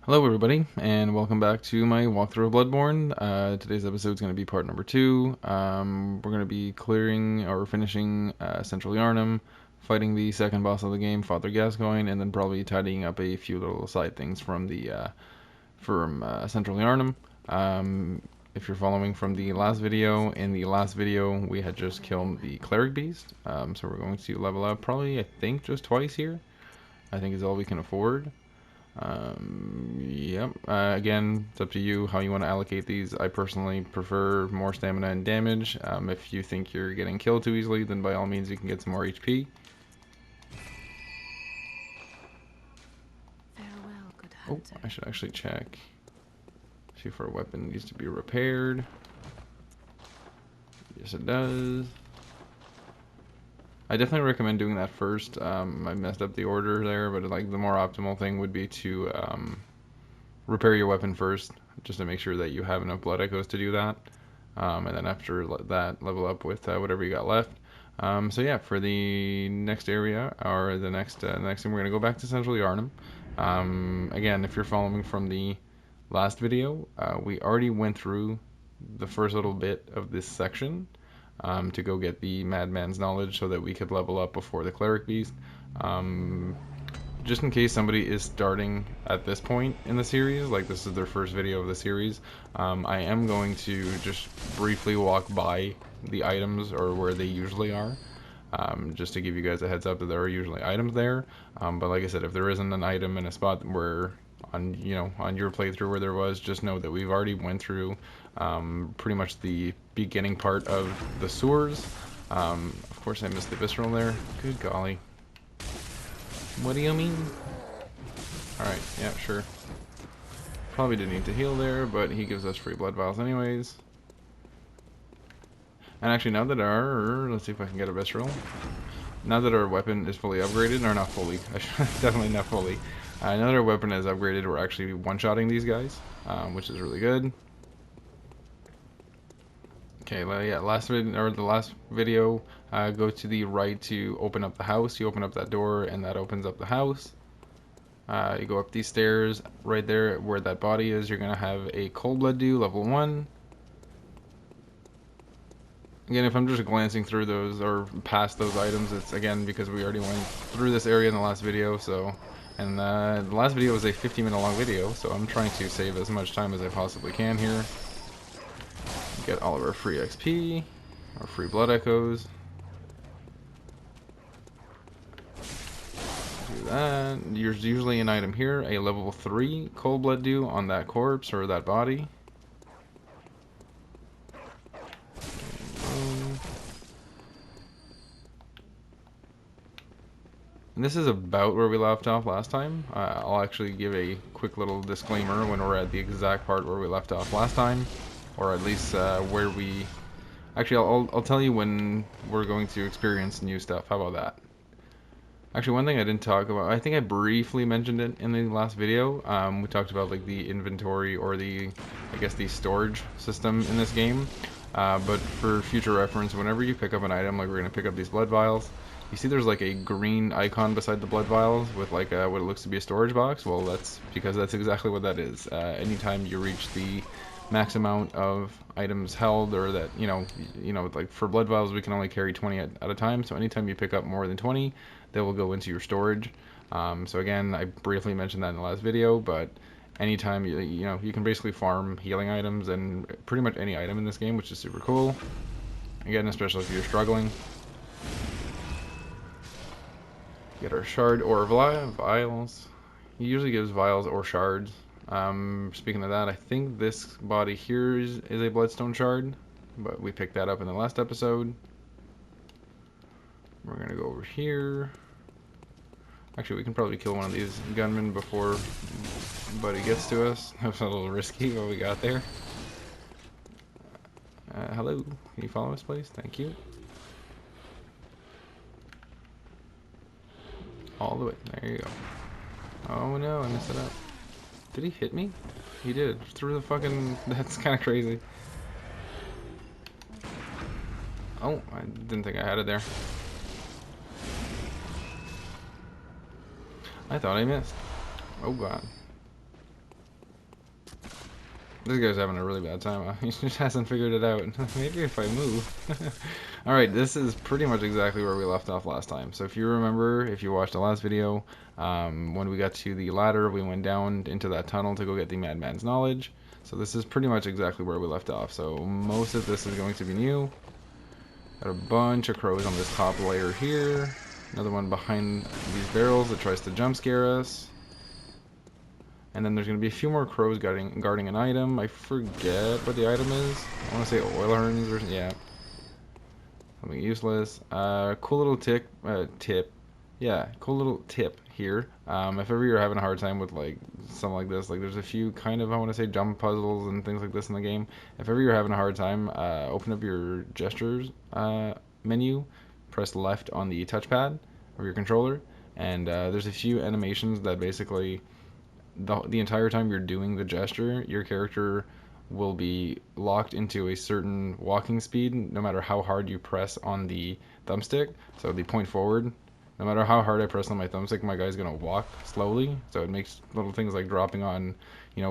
Hello everybody, and welcome back to my walkthrough of Bloodborne. Today's episode is going to be part number 2. We're going to be clearing or finishing Central Yharnam, fighting the second boss of the game, Father Gascoigne, and then probably tidying up a few little side things from Central Yharnam. If you're following from the last video, in the last video we had just killed the cleric beast, so we're going to level up probably, I think, just twice here. I think is all we can afford. Yep. Again, it's up to you how you want to allocate these. I personally prefer more stamina and damage. If you think you're getting killed too easily, then by all means you can get some more HP. Farewell, good Oh, hunter. I should actually check. See if our weapon needs to be repaired. Yes, it does. I definitely recommend doing that first. I messed up the order there, but like the more optimal thing would be to repair your weapon first, just to make sure that you have enough blood echoes to do that. And then after that, level up with whatever you got left. So yeah, for the next area, or the next thing, we're going to go back to Central Yharnam. Again, if you're following from the last video, we already went through the first little bit of this section to go get the Madman's Knowledge so that we could level up before the Cleric Beast. Just in case somebody is starting at this point in the series, like this is their first video of the series, I am going to just briefly walk by the items or where they usually are, just to give you guys a heads up that there are usually items there. But like I said, if there isn't an item in a spot where on your playthrough where there was, just know that we've already went through pretty much the beginning part of the sewers. Of course, I missed the visceral there. Good golly. What do you mean? Alright, yeah, sure. Probably didn't need to heal there, but he gives us free blood vials anyways. And actually, now that let's see if I can get a visceral. Now that our weapon is fully upgraded, or not fully, definitely not fully. Now that our weapon is upgraded, we're actually one-shotting these guys, which is really good. Okay, well, yeah, the last video, go to the right to open up the house. You open up that door, and that opens up the house. You go up these stairs, right there where that body is, you're going to have a Cold Blood Dew, level 1. Again, if I'm just glancing through those, or past those items, it's again because we already went through this area in the last video, so... And the last video was a 50-minute long video, so I'm trying to save as much time as I possibly can here. Get all of our free XP, our free blood echoes. That. There's usually an item here, a level 3 Cold Blood Dew on that corpse or that body. And this is about where we left off last time. I'll actually give a quick little disclaimer when we're at the exact part where we left off last time, or at least where we... Actually, I'll tell you when we're going to experience new stuff. How about that? Actually, one thing I didn't talk about, I think I briefly mentioned it in the last video. We talked about like the inventory or I guess the storage system in this game. But for future reference, whenever you pick up an item, like we're going to pick up these blood vials, you see there's like a green icon beside the blood vials with like what it looks to be a storage box. Well, that's because that's exactly what that is. Anytime you reach the max amount of items held, or that, like for blood vials, we can only carry 20 at a time. So anytime you pick up more than 20, they will go into your storage. So again, I briefly mentioned that in the last video, but anytime you can basically farm healing items and pretty much any item in this game, which is super cool. Again, especially if you're struggling. Get our shard or vials. He usually gives vials or shards. Speaking of that, I think this body here is a bloodstone shard, but we picked that up in the last episode. We're gonna go over here. Actually, we can probably kill one of these gunmen before Buddy gets to us. That was a little risky what we got there. Hello, can you follow us, please? Thank you. All the way. There you go. Oh no, I messed it up. Did he hit me? He did. Through the fucking... That's kind of crazy. Oh, I didn't think I had it there. I thought I missed. Oh god. This guy's having a really bad time. He just hasn't figured it out. Maybe if I move. Alright, this is pretty much exactly where we left off last time. So if you remember, if you watched the last video, when we got to the ladder, we went down into that tunnel to go get the Madman's Knowledge. So this is pretty much exactly where we left off. So most of this is going to be new. Got a bunch of crows on this top layer here. Another one behind these barrels that tries to jump scare us. And then there's going to be a few more crows guarding an item. I forget what the item is. I want to say oil urns or yeah. Something useless. Cool little tip. Yeah, cool little tip here. If ever you're having a hard time with like something like this, like there's a few kind of, I want to say, jump puzzles and things like this in the game. If ever you're having a hard time, open up your gestures menu, press left on the touchpad of your controller, and there's a few animations that basically the entire time you're doing the gesture, your character will be locked into a certain walking speed no matter how hard you press on the thumbstick. So the point forward, no matter how hard I press on my thumbstick, my guy's gonna walk slowly. So it makes little things like dropping on,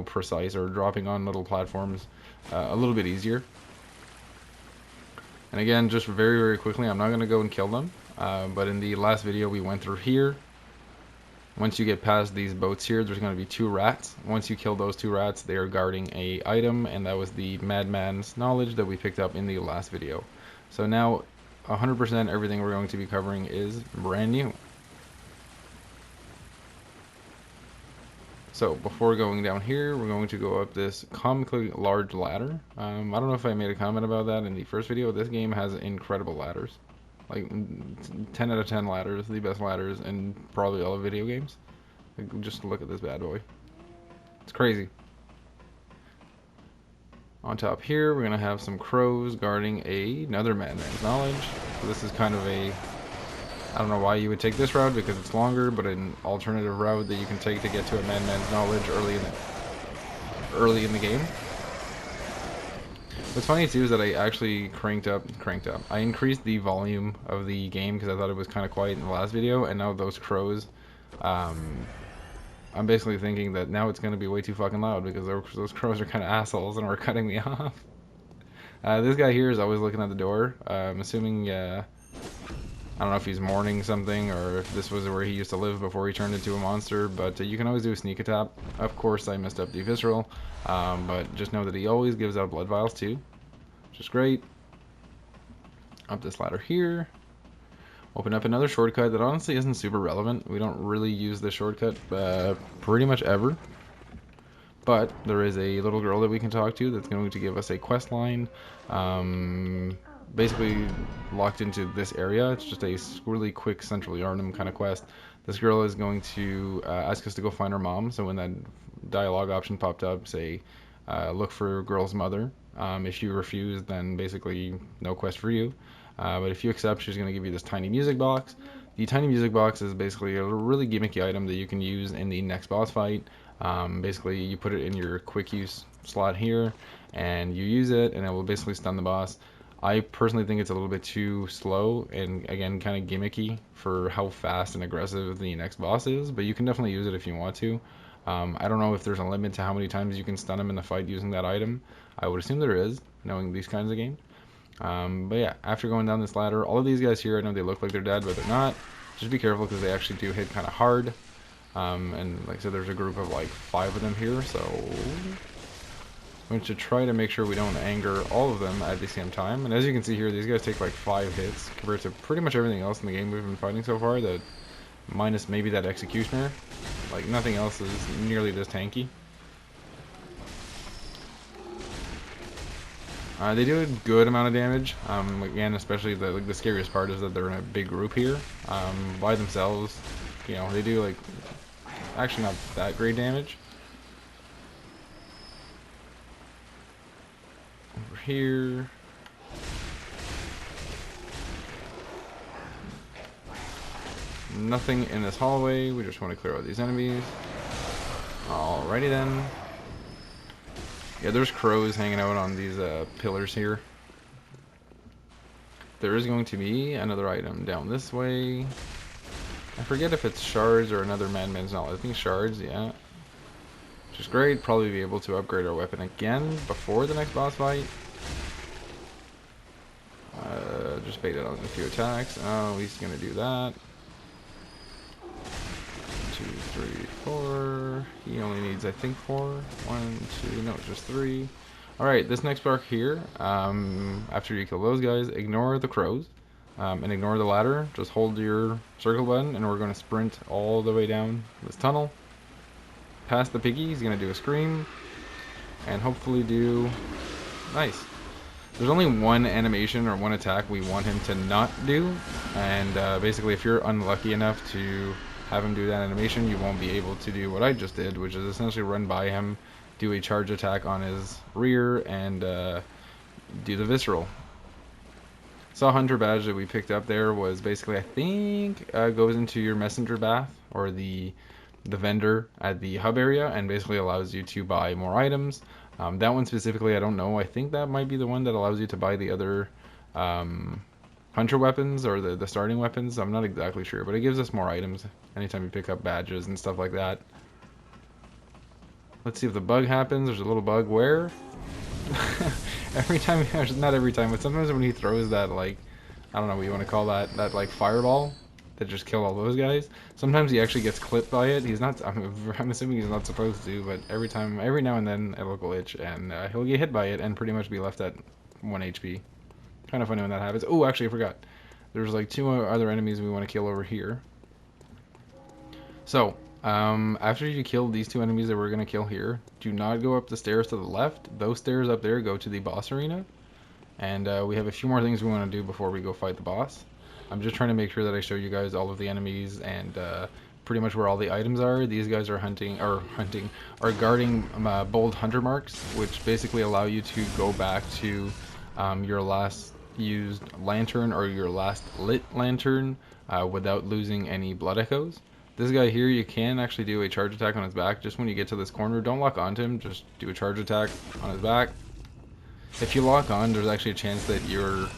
precise or dropping on little platforms a little bit easier. And again, just very, very quickly, I'm not gonna go and kill them. But in the last video, we went through here. Once you get past these boats here, there's going to be 2 rats. Once you kill those 2 rats, they are guarding a item, and that was the Madman's Knowledge that we picked up in the last video. So now, 100% everything we're going to be covering is brand new. So before going down here, we're going to go up this comically large ladder. I don't know if I made a comment about that in the first video. This game has incredible ladders. Like 10 out of 10 ladders, the best ladders in probably all of video games. Like, just look at this bad boy. It's crazy. On top here, we're gonna have some crows guarding another Madman's Knowledge. So this is kind of I don't know why you would take this route because it's longer, but an alternative route that you can take to get to a Madman's Knowledge early in the game. What's funny too is that I actually cranked up. I increased the volume of the game because I thought it was kind of quiet in the last video, and now those crows, I'm basically thinking that now it's going to be way too fucking loud because those crows are kind of assholes and are cutting me off. This guy here is always looking at the door. I'm assuming, I don't know if he's mourning something or if this was where he used to live before he turned into a monster, but you can always do a sneak attack. Of course, I messed up the visceral, but just know that he always gives out blood vials too, which is great. Up this ladder here. Open up another shortcut that honestly isn't super relevant. We don't really use this shortcut pretty much ever. But there is a little girl that we can talk to that's going to give us a quest line. Basically locked into this area. It's just a really quick Central Yharnam kind of quest. This girl is going to ask us to go find her mom. So when that dialogue option popped up, say look for girl's mother. If you refuse, then basically no quest for you. But if you accept, she's going to give you this tiny music box. The tiny music box is basically a really gimmicky item that you can use in the next boss fight. Basically you put it in your quick use slot here and you use it and it will basically stun the boss. I personally think it's a little bit too slow and again kind of gimmicky for how fast and aggressive the next boss is, but you can definitely use it if you want to. I don't know if there's a limit to how many times you can stun him in the fight using that item. I would assume there is, knowing these kinds of games. But yeah, after going down this ladder, all of these guys here, I know they look like they're dead, but they're not. Just be careful because they actually do hit kind of hard. And like I said, there's a group of like 5 of them here, so I'm going to try to make sure we don't anger all of them at the same time. And as you can see here, these guys take like 5 hits compared to pretty much everything else in the game we've been fighting so far, that minus maybe that executioner. Like nothing else is nearly this tanky. They do a good amount of damage. Again, especially the scariest part is that they're in a big group here. By themselves, they do like actually not that great damage. Over here. Nothing in this hallway. We just want to clear out these enemies. Alrighty then. Yeah, there's crows hanging out on these pillars here. There is going to be another item down this way. I forget if it's shards or another Madman's Knowledge. I think shards, yeah. which is great. Probably be able to upgrade our weapon again before the next boss fight. Just bait it on a few attacks. Oh, he's gonna do that. 2, 3, 4. He only needs, I think, 4. 1, 2. No, just 3. Alright, this next part here, after you kill those guys, ignore the crows and ignore the ladder. Just hold your circle button, and we're going to sprint all the way down this tunnel. Past the piggy, he's going to do a scream, and hopefully do... Nice. There's only one animation or one attack we want him to not do, and basically if you're unlucky enough to have him do that animation, you won't be able to do what I just did, which is essentially run by him, do a charge attack on his rear, and do the visceral. So hunter badge that we picked up there was basically, I think, goes into your messenger bath or the vendor at the hub area, and basically allows you to buy more items. That one specifically, I don't know. I think that might be the one that allows you to buy the other hunter weapons or the starting weapons. I'm not exactly sure, but it gives us more items anytime you pick up badges and stuff like that. Let's see if the bug happens. There's a little bug where every time, not every time, but sometimes when he throws that, like, I don't know what you want to call that like fireball that just kill all those guys, sometimes he actually gets clipped by it. He's not, I'm assuming he's not supposed to, but every now and then it'll glitch and he'll get hit by it and pretty much be left at 1 HP. Kind of funny when that happens. Oh, actually I forgot. There's like 2 other enemies we want to kill over here. So, after you kill these 2 enemies that we're going to kill here, do not go up the stairs to the left. Those stairs up there go to the boss arena. And we have a few more things we want to do before we go fight the boss. I'm just trying to make sure that I show you guys all of the enemies and pretty much where all the items are. These guys are are guarding bold hunter marks, which basically allow you to go back to your last used lantern or your last lit lantern without losing any blood echoes. This guy here, you can actually do a charge attack on his back just when you get to this corner. Don't lock onto him, just do a charge attack on his back. If you lock on, there's actually a chance that your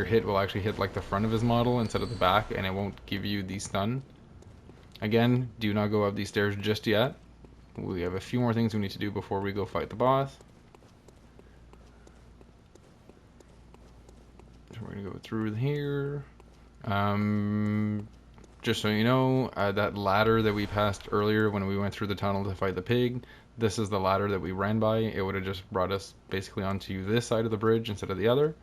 hit will actually hit like the front of his model instead of the back, and it won't give you the stun. Again, do not go up these stairs just yet. We have a few more things we need to do before we go fight the boss. So we're gonna go through here. Just so you know, that ladder that we passed earlier when we went through the tunnel to fight the pig, this is the ladder that we ran by. It would have just brought us basically onto this side of the bridge instead of the other.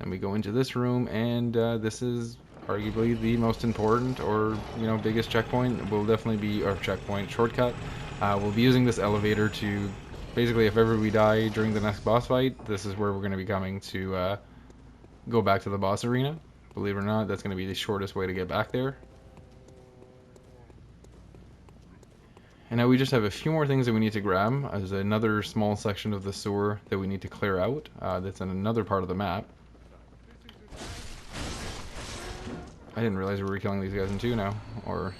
And we go into this room, and this is arguably the most important or, you know, biggest checkpoint. Will definitely be our checkpoint shortcut. We'll be using this elevator to basically, if ever we die during the next boss fight, this is where we're going to be coming to go back to the boss arena. Believe it or not, that's going to be the shortest way to get back there. And now we just have a few more things that we need to grab. There's another small section of the sewer that we need to clear out. That's in another part of the map. I didn't realize we were killing these guys in 2 now. Or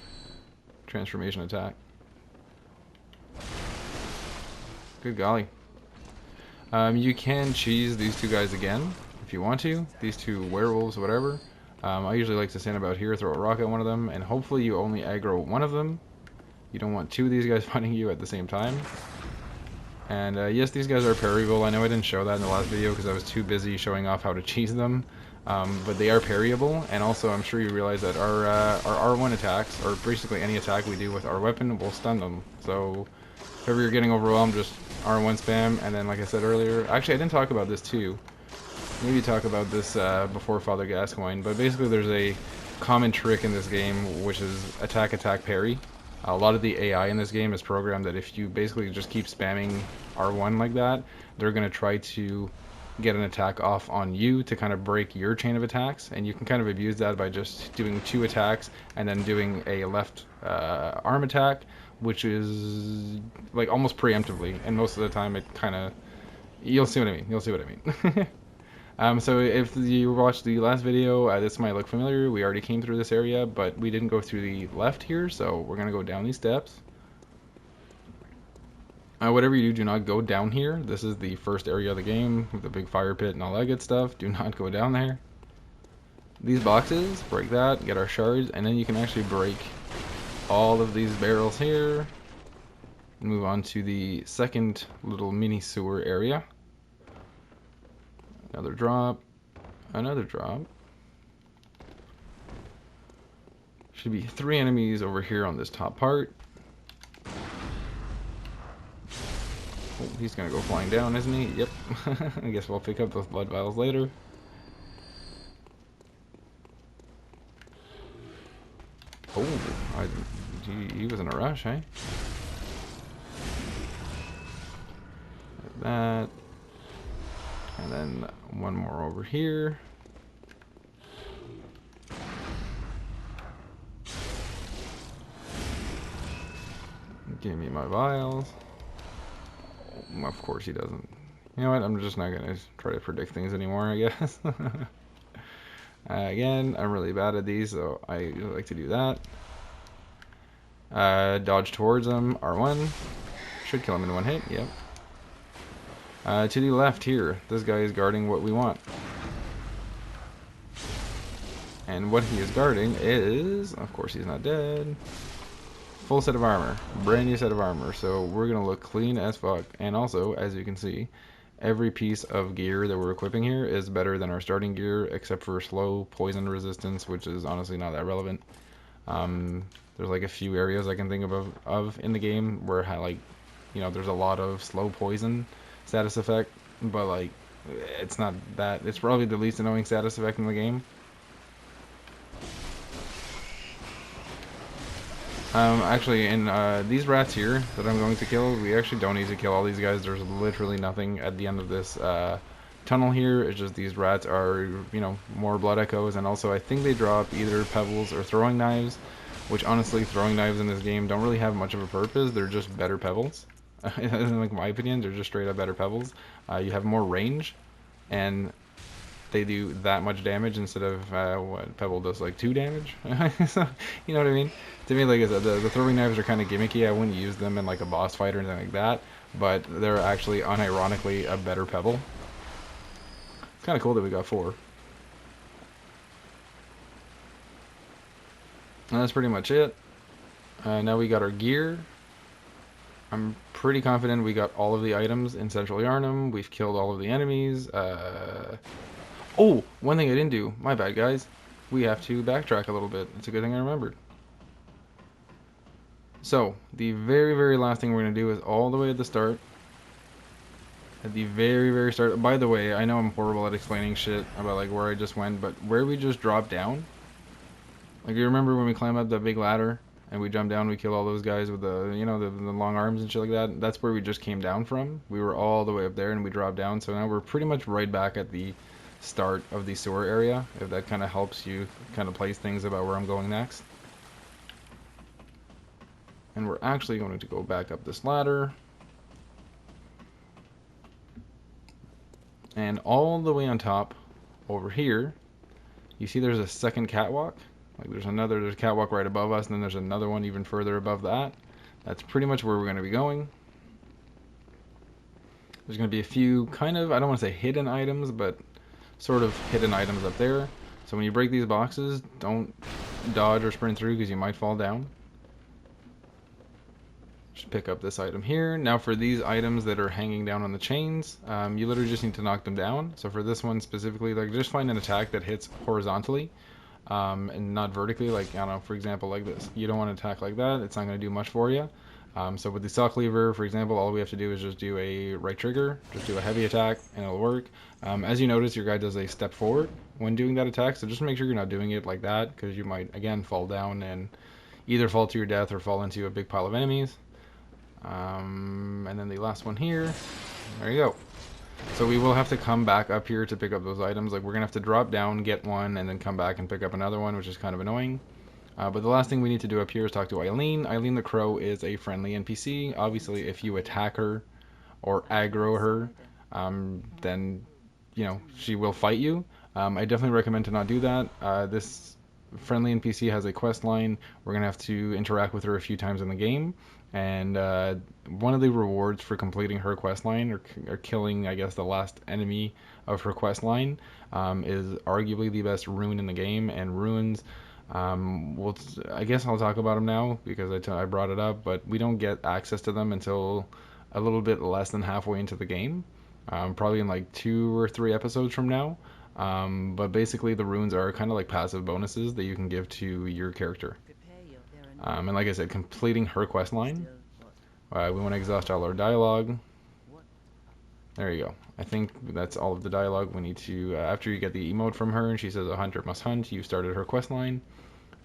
transformation attack. Good golly. You can cheese these 2 guys again if you want to. These 2 werewolves, whatever. I usually like to stand about here, throw a rock at one of them, and hopefully you only aggro one of them. You don't want 2 of these guys fighting you at the same time. And yes, these guys are parryable. I know I didn't show that in the last video because I was too busy showing off how to cheese them. But they are parryable, and also I'm sure you realize that our R1 attacks, or basically any attack we do with our weapon, will stun them. So if ever you're getting overwhelmed, just R1 spam, and then like I said earlier, actually I didn't talk about this too. Maybe talk about this before Father Gascoigne, but basically there's a common trick in this game, which is attack, attack, parry. A lot of the AI in this game is programmed that if you basically just keep spamming R1 like that, they're going to try to get an attack off on you to kind of break your chain of attacks, and you can kind of abuse that by just doing 2 attacks and then doing a left arm attack, which is like almost preemptively, and most of the time it kind of, you'll see what I mean, so if you watched the last video, this might look familiar. We already came through this area, but we didn't go through the left here, so we're gonna go down these steps. Whatever you do not go down here. This is the first area of the game with the big fire pit and all that good stuff. Do not go down there. These boxes, break that, get our shards, and then you can actually break all of these barrels here. and move on to the second little mini sewer area. Another drop. Another drop. Should be 3 enemies over here on this top part. Oh, he's gonna go flying down, isn't he? Yep. I guess we'll pick up those blood vials later. Oh, he was in a rush, eh? Like that. And then one more over here. Give me my vials. Of course he doesn't. You know what? I'm just not gonna try to predict things anymore, I guess. Again, I'm really bad at these, so I like to do that. Dodge towards him, R1. Should kill him in one hit, yep. To the left here, this guy is guarding what we want. And what he is guarding is, of course he's not dead, full set of armor, brand new set of armor, so we're gonna look clean as fuck. And also, as you can see, every piece of gear that we're equipping here is better than our starting gear, except for slow poison resistance, which is honestly not that relevant. There's like a few areas I can think of in the game where there's a lot of slow poison status effect, but like it's not that. It's probably the least annoying status effect in the game. Actually, in these rats here that I'm going to kill, we actually don't need to kill all these guys. There's literally nothing at the end of this tunnel here. It's just these rats are, more blood echoes, and also I think they drop either pebbles or throwing knives, which honestly, throwing knives in this game don't really have much of a purpose. They're just better pebbles. In like my opinion, they're just straight up better pebbles. You have more range, and they do that much damage instead of what pebble does, like 2 damage. So, you know what I mean? To me, like I said, the throwing knives are kind of gimmicky. I wouldn't use them in like a boss fight or anything like that, but they're actually unironically a better pebble. It's kind of cool that we got 4. And that's pretty much it. Now we got our gear. I'm pretty confident we got all of the items in Central Yharnam. We've killed all of the enemies. Oh, one thing I didn't do. My bad, guys. We have to backtrack a little bit. It's a good thing I remembered. So, the very, very last thing we're going to do is all the way at the start. At the very, very start. By the way, I know I'm horrible at explaining shit about like where I just went, but where we just dropped down. Like, you remember when we climbed up that big ladder and we jumped down, we killed all those guys with the, the long arms and shit like that? That's where we just came down from. We were all the way up there and we dropped down, so now we're pretty much right back at the start of the sewer area, if that kind of helps you kind of place things about where I'm going next. And we're actually going to go back up this ladder. And all the way on top, over here, you see there's a second catwalk. Like there's a catwalk right above us, and then there's another one even further above that. That's pretty much where we're going to be going. There's going to be a few kind of, I don't want to say hidden items, but sort of hidden items up there. So when you break these boxes, don't dodge or sprint through because you might fall down. Just pick up this item here. Now for these items that are hanging down on the chains, you literally just need to knock them down. So for this one specifically, like just find an attack that hits horizontally and not vertically. Like, I don't know, for example, like this. You don't want to attack like that. It's not going to do much for you. So with the saw cleaver, for example, all we have to do is just do a right trigger, just do a heavy attack, and it'll work. As you notice, your guy does a step forward when doing that attack, so just make sure you're not doing it like that, because you might, again, fall down and either fall to your death or fall into a big pile of enemies. And then the last one here, there you go. So we will have to come back up here to pick up those items. Like, we're going to have to drop down, get one, and then come back and pick up another one, which is kind of annoying. But the last thing we need to do up here is talk to Eileen. Eileen the Crow is a friendly NPC. Obviously, if you attack her or aggro her, then, she will fight you. I definitely recommend to not do that. This friendly NPC has a quest line. We're going to have to interact with her a few times in the game. And one of the rewards for completing her quest line, or killing, I guess, the last enemy of her quest line, is arguably the best rune in the game. And runes I guess I'll talk about them now because I brought it up, but we don't get access to them until a little bit less than halfway into the game, probably in like 2 or 3 episodes from now. But basically, the runes are kind of like passive bonuses that you can give to your character. And like I said, completing her quest line. We want to exhaust all our dialogue. There you go. I think that's all of the dialogue we need to. After you get the emote from her, and she says a hunter must hunt, you started her quest line.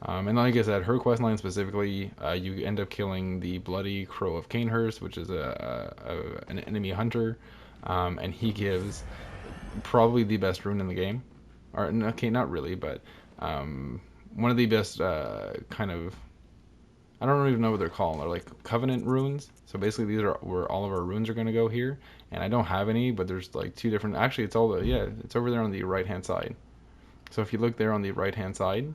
And like I said, her quest line specifically, you end up killing the Bloody Crow of Canehurst, which is an enemy hunter, and he gives probably the best rune in the game. Or okay, not really, but one of the best kind of. I don't even know what they're called. They're like covenant runes. So basically, these are where all of our runes are going to go here. And I don't have any, but there's like 2 different. Actually, it's all the yeah, it's over there on the right hand side. So if you look there on the right hand side,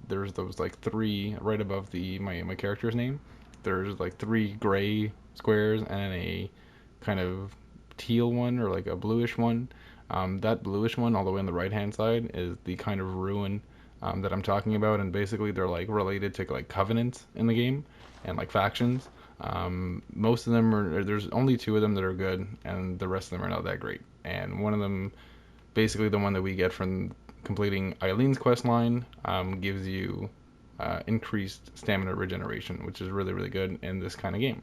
there's those like 3 right above my character's name. There's like 3 gray squares and a kind of teal one or like a bluish one. That bluish one all the way on the right hand side is the kind of ruin that I'm talking about, and basically they're like related to like covenants in the game and like factions. Most of them there's only 2 of them that are good, and the rest of them are not that great. And one of them, basically the one that we get from completing Eileen's quest line, gives you increased stamina regeneration, which is really, really good in this kind of game.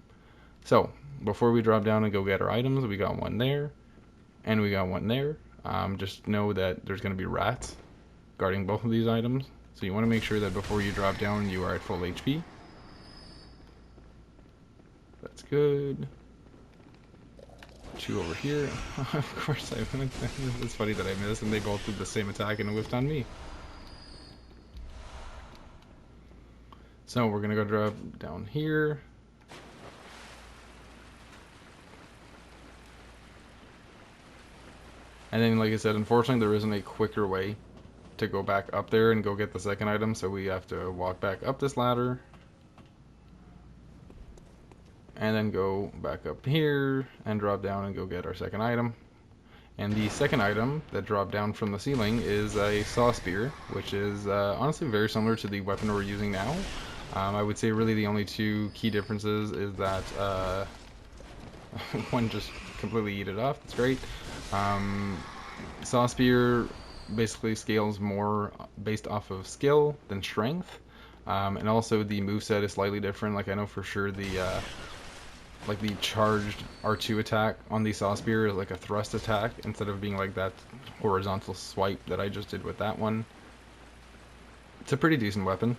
So, before we drop down and go get our items, we got one there, and we got one there. Just know that there's going to be rats guarding both of these items, so you want to make sure that before you drop down, you are at full HP. That's good. 2 over here. Of course I went. It's funny that I missed, and they both did the same attack and whiffed on me. So we're gonna go drop down here. And then, like I said, unfortunately there isn't a quicker way to go back up there and go get the second item, so we have to walk back up this ladder. And then go back up here and drop down and go get our second item. And the second item that dropped down from the ceiling is a saw spear, which is honestly very similar to the weapon we're using now. I would say really the only 2 key differences is that one just completely eat it off. That's great. Saw spear basically scales more based off of skill than strength, and also the moveset is slightly different. Like I know for sure the like the charged R2 attack on the saw spear is like a thrust attack instead of being like that horizontal swipe that I just did with that one. It's a pretty decent weapon.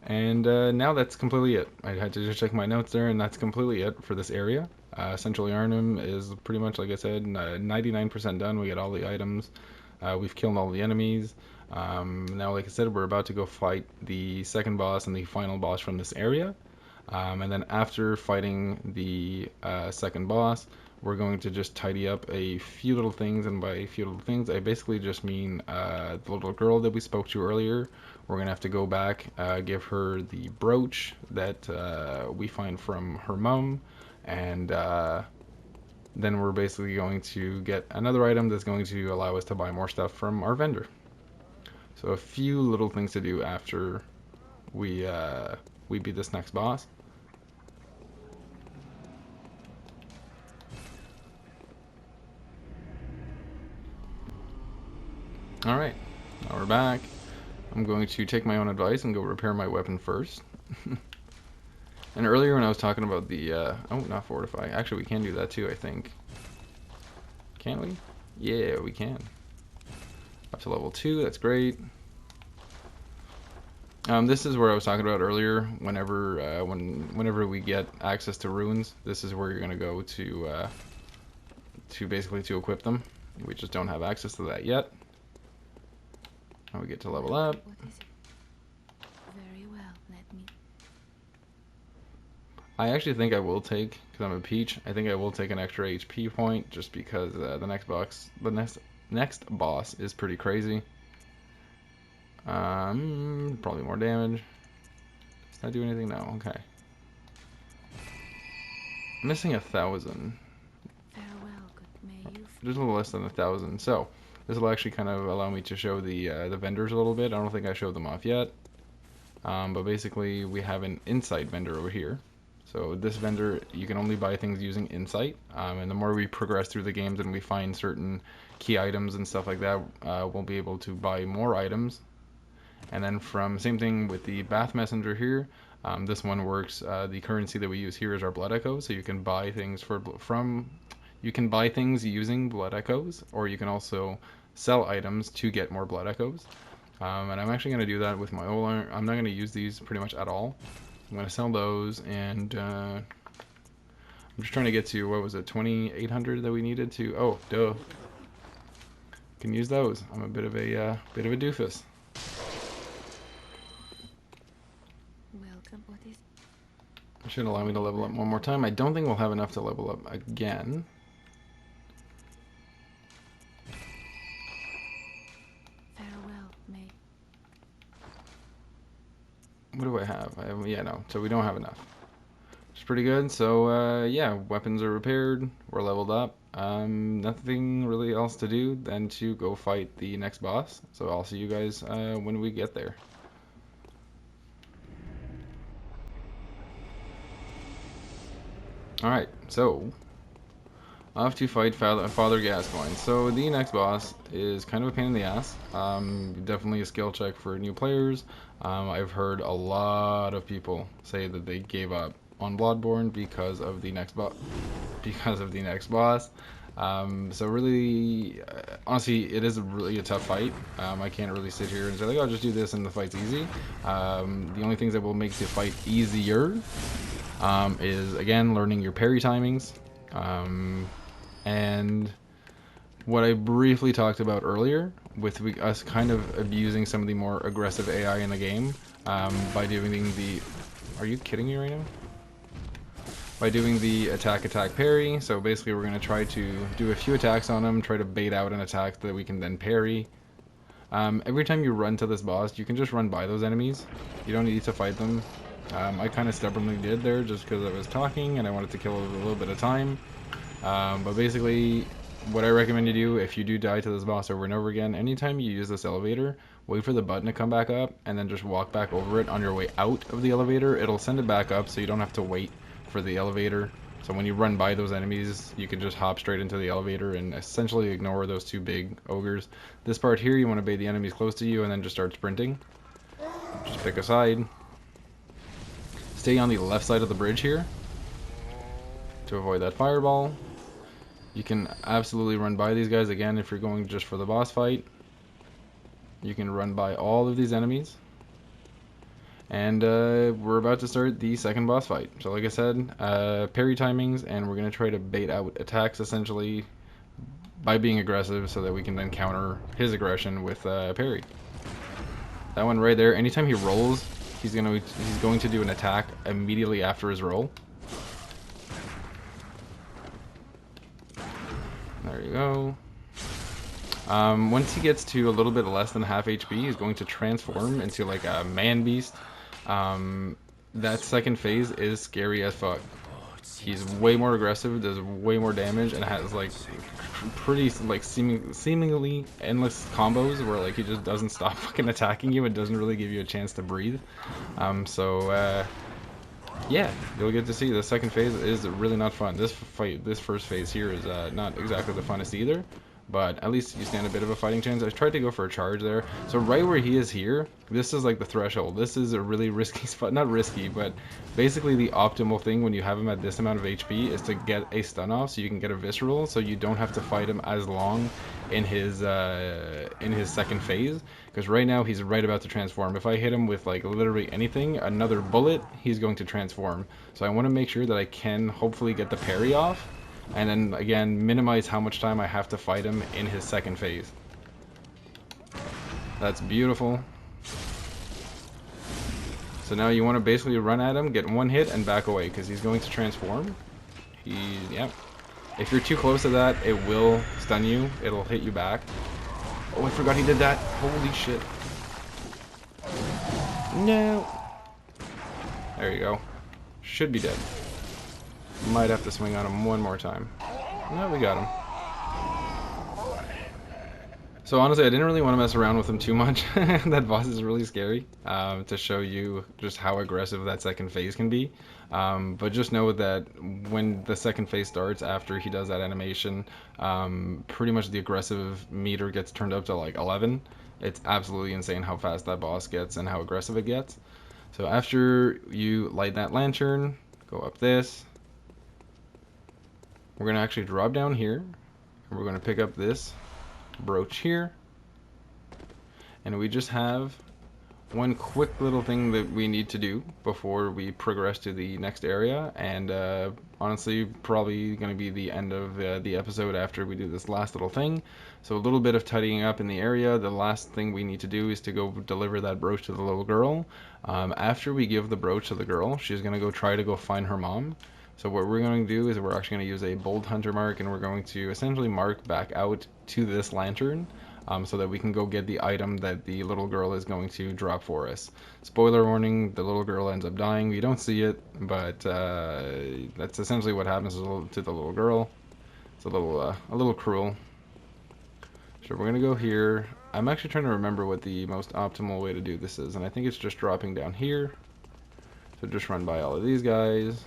And now that's completely it. I had to just check my notes there, and that's completely it for this area. Central Yharnam is pretty much, like I said, 99% done. We got all the items. We've killed all the enemies. Now, like I said, we're about to go fight the second boss and the final boss from this area. And then after fighting the second boss, we're going to just tidy up a few little things. And by a few little things, I basically just mean the little girl that we spoke to earlier. We're going to have to go back, give her the brooch that we find from her mom. And then we're basically going to get another item that's going to allow us to buy more stuff from our vendor. So a few little things to do after we beat this next boss. Alright, now we're back. I'm going to take my own advice and go repair my weapon first. And earlier when I was talking about the, oh, not fortify. Actually, we can do that too, I think. Can't we? Yeah, we can. Up to level 2, that's great. This is where I was talking about earlier. Whenever we get access to runes, this is where you're gonna go to basically to equip them. We just don't have access to that yet. Now we get to level up. Very well, let me. I actually think I will take, because I'm a peach, I think I will take an extra HP point just because the next boss is pretty crazy. Probably more damage. Does that do anything? No. Okay. Missing 1,000. Farewell, good may you just a little less than 1,000. So this will actually kind of allow me to show the vendors a little bit. I don't think I showed them off yet, but basically we have an insight vendor over here. So this vendor, you can only buy things using insight, and the more we progress through the games and we find certain key items and stuff like that, we'll be able to buy more items. And then from same thing with the bath messenger here. This one works. The currency that we use here is our blood echoes, so you can buy things using blood echoes, or you can also sell items to get more blood echoes. And I'm actually going to do that with my old iron. I'm not going to use these pretty much at all. I'm going to sell those, and I'm just trying to get to, what was it, 2,800 that we needed to. Oh, duh. Can use those. I'm a bit of a doofus. It should allow me to level up one more time. I don't think we'll have enough to level up again. Farewell, mate. What do I have? Yeah, no. So we don't have enough. Which is pretty good. So, yeah, weapons are repaired. We're leveled up. Nothing really else to do than to go fight the next boss. So I'll see you guys when we get there. Alright, so off to fight Father Gascoigne. So the next boss is kind of a pain in the ass. Definitely a skill check for new players. I've heard a lot of people say that they gave up on Bloodborne because of the next boss. So really, honestly, it is really a tough fight. I can't really sit here and say like, "Oh, just do this and the fight's easy." The only things that will make the fight easier is again learning your parry timings, and what I briefly talked about earlier with us kind of abusing some of the more aggressive AI in the game by doing the are you kidding me right now? By doing the attack parry. So basically we're going to try to do a few attacks on them, try to bait out an attack that we can then parry. Every time you run to this boss, you can just run by those enemies. You don't need to fight them. I kind of stubbornly did there just because I was talking and I wanted to kill a little bit of time. But basically, what I recommend you do if you do die to this boss over and over again, anytime you use this elevator, wait for the button to come back up and then just walk back over it on your way out of the elevator. It'll send it back up so you don't have to wait for the elevator. So when you run by those enemies, you can just hop straight into the elevator and essentially ignore those two big ogres. This part here, you want to bait the enemies close to you and then just start sprinting. Just pick a side. Stay on the left side of the bridge here to avoid that fireball. You can absolutely run by these guys again if you're going just for the boss fight. You can run by all of these enemies. And we're about to start the second boss fight. So like I said, parry timings, and we're going to try to bait out attacks essentially by being aggressive so that we can then counter his aggression with parry. That one right there, anytime he rolls, he's going to do an attack immediately after his roll. There you go. Once he gets to a little bit less than half HP, he's going to transform into like a man beast. That second phase is scary as fuck. He's way more aggressive, does way more damage, and has like pretty like seemingly endless combos where like he just doesn't stop fucking attacking you and doesn't really give you a chance to breathe. Yeah, you'll get to see the second phase is really not fun. This first phase here is not exactly the funnest either, but at least you stand a bit of a fighting chance. I tried to go for a charge there. So right where he is here, this is like the threshold. This is a really risky spot. Not risky, but basically the optimal thing when you have him at this amount of HP is to get a stun off so you can get a visceral, so you don't have to fight him as long in his second phase. Because right now he's right about to transform. If I hit him with like literally anything, another bullet, he's going to transform. So I want to make sure that I can hopefully get the parry off, and then again minimize how much time I have to fight him in his second phase. That's beautiful. So now you want to basically run at him, get one hit, and back away because he's going to transform. Yep. If you're too close to that, it will stun you. It'll hit you back. Oh, I forgot he did that. Holy shit. No. There you go. Should be dead. Might have to swing on him one more time. No, we got him. So honestly, I didn't really want to mess around with him too much. That boss is really scary, to show you just how aggressive that second phase can be. But just know that when the second phase starts, after he does that animation, pretty much the aggressive meter gets turned up to like 11. It's absolutely insane how fast that boss gets and how aggressive it gets. So after you light that lantern, go up this. We're going to actually drop down here, and we're going to pick up this brooch here. And we just have one quick little thing that we need to do before we progress to the next area, and honestly probably going to be the end of the episode after we do this last little thing. So a little bit of tidying up in the area. The last thing we need to do is to go deliver that brooch to the little girl. After we give the brooch to the girl, she's going to go try to go find her mom. So what we're going to do is we're actually going to use a bold hunter mark, and we're going to essentially mark back out to this lantern, so that we can go get the item that the little girl is going to drop for us. Spoiler warning, the little girl ends up dying. We don't see it, but that's essentially what happens to the little girl. It's a little cruel. So we're going to go here. I'm actually trying to remember what the most optimal way to do this is, and I think it's just dropping down here. So just run by all of these guys.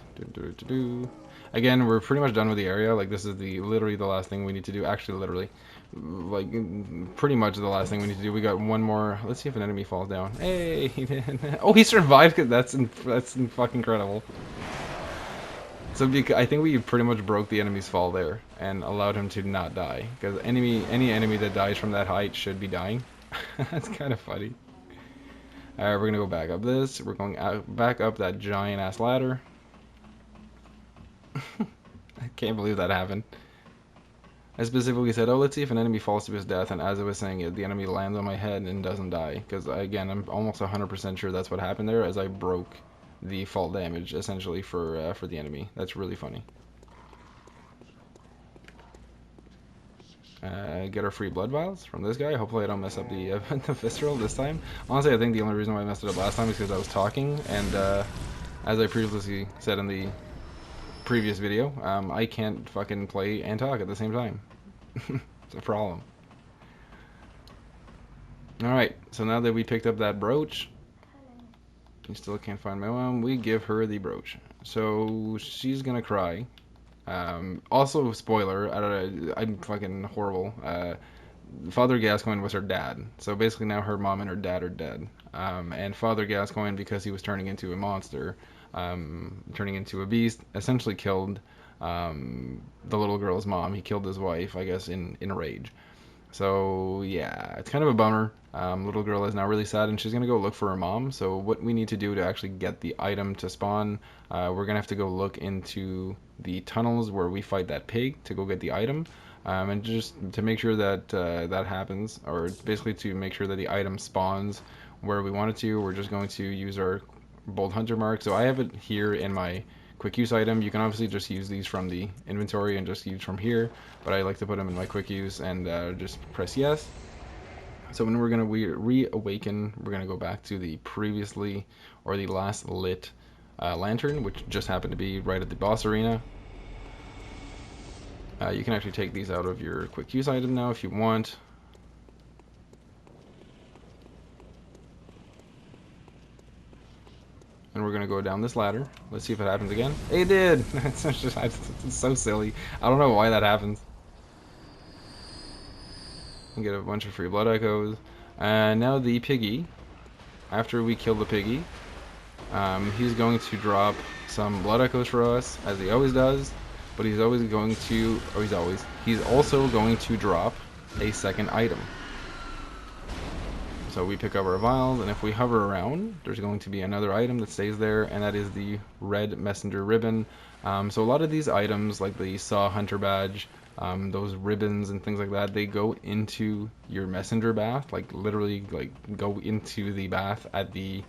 Again, we're pretty much done with the area. Like, this is literally the last thing we need to do. Actually, literally, like, pretty much the last thing we need to do. We got one more. Let's see if an enemy falls down. Hey, he did. Oh, he survived. That's fucking incredible. So I think we pretty much broke the enemy's fall there and allowed him to not die. Because any enemy that dies from that height should be dying. That's kind of funny. Alright, we're gonna go back up this. We're going back up that giant ass ladder. I can't believe that happened. I specifically said, oh, let's see if an enemy falls to his death, and as I was saying it, the enemy lands on my head and doesn't die. Because, again, I'm almost 100% sure that's what happened there, as I broke the fall damage, essentially, for the enemy. That's really funny. Get our free blood vials from this guy. Hopefully I don't mess up the, the visceral this time. Honestly, I think the only reason why I messed it up last time is because I was talking, and as I previously said in the previous video, I can't fucking play and talk at the same time. It's a problem. Alright, so now that we picked up that brooch, you still can't find my mom, we give her the brooch. So she's gonna cry. Also, spoiler, I'm fucking horrible. Father Gascoigne was her dad. So basically now her mom and her dad are dead. And Father Gascoigne, because he was turning into a monster, turning into a beast, essentially killed the little girl's mom. He killed his wife, I guess, in a rage. So yeah, it's kind of a bummer. Little girl is now really sad, and she's gonna go look for her mom. So what we need to do to actually get the item to spawn, we're gonna have to go look into the tunnels where we fight that pig to go get the item, and just to make sure that that happens, or basically to make sure that the item spawns where we want it to. We're just going to use our bold hunter mark. So I have it here in my quick use item. You can obviously just use these from the inventory and just use from here, but I like to put them in my quick use and just press yes. So when we're going to reawaken, we're going to go back to the previously, or the last lit lantern, which just happened to be right at the boss arena. You can actually take these out of your quick use item now if you want. And we're gonna go down this ladder. Let's see if it happens again. It did! It's so silly. I don't know why that happens. And get a bunch of free blood echoes. And now the piggy. After we kill the piggy, he's going to drop some blood echoes for us, as he always does. But he's always going to, he's also going to drop a second item. So we pick up our vials, and if we hover around, there's going to be another item that stays there, and that is the red messenger ribbon. So a lot of these items, like the saw hunter badge, those ribbons and things like that, they go into your messenger bath, like literally, like go into the bath at the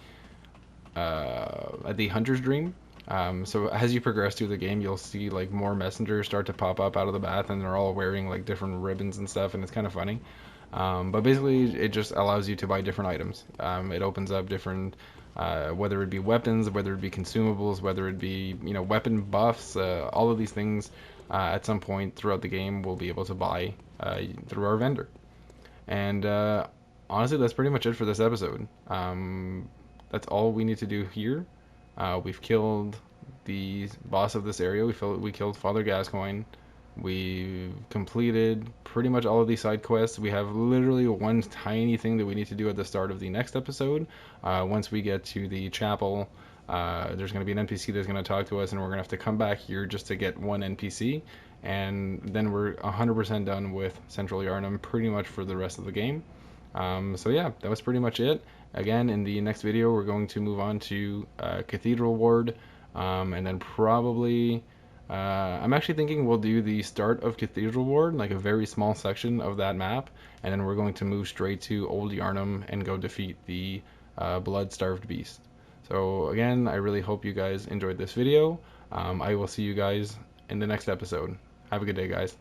hunter's dream. So as you progress through the game, you'll see like more messengers start to pop up out of the bath, and they're all wearing like different ribbons and stuff, and it's kind of funny. But basically, it just allows you to buy different items. It opens up different, whether it be weapons, whether it be consumables, whether it be, you know, weapon buffs, all of these things at some point throughout the game we'll be able to buy through our vendor. And honestly, that's pretty much it for this episode. That's all we need to do here. We've killed the boss of this area. We killed Father Gascoigne. We've completed pretty much all of these side quests. We have literally one tiny thing that we need to do at the start of the next episode. Once we get to the chapel, there's going to be an NPC that's going to talk to us, and we're going to have to come back here just to get one NPC. And then we're 100% done with Central Yharnam pretty much for the rest of the game. So yeah, that was pretty much it. Again, in the next video, we're going to move on to Cathedral Ward, and then probably I'm actually thinking we'll do the start of Cathedral Ward, like a very small section of that map, and then we're going to move straight to Old Yharnam and go defeat the blood-starved beast. So again, I really hope you guys enjoyed this video. I will see you guys in the next episode. Have a good day, guys.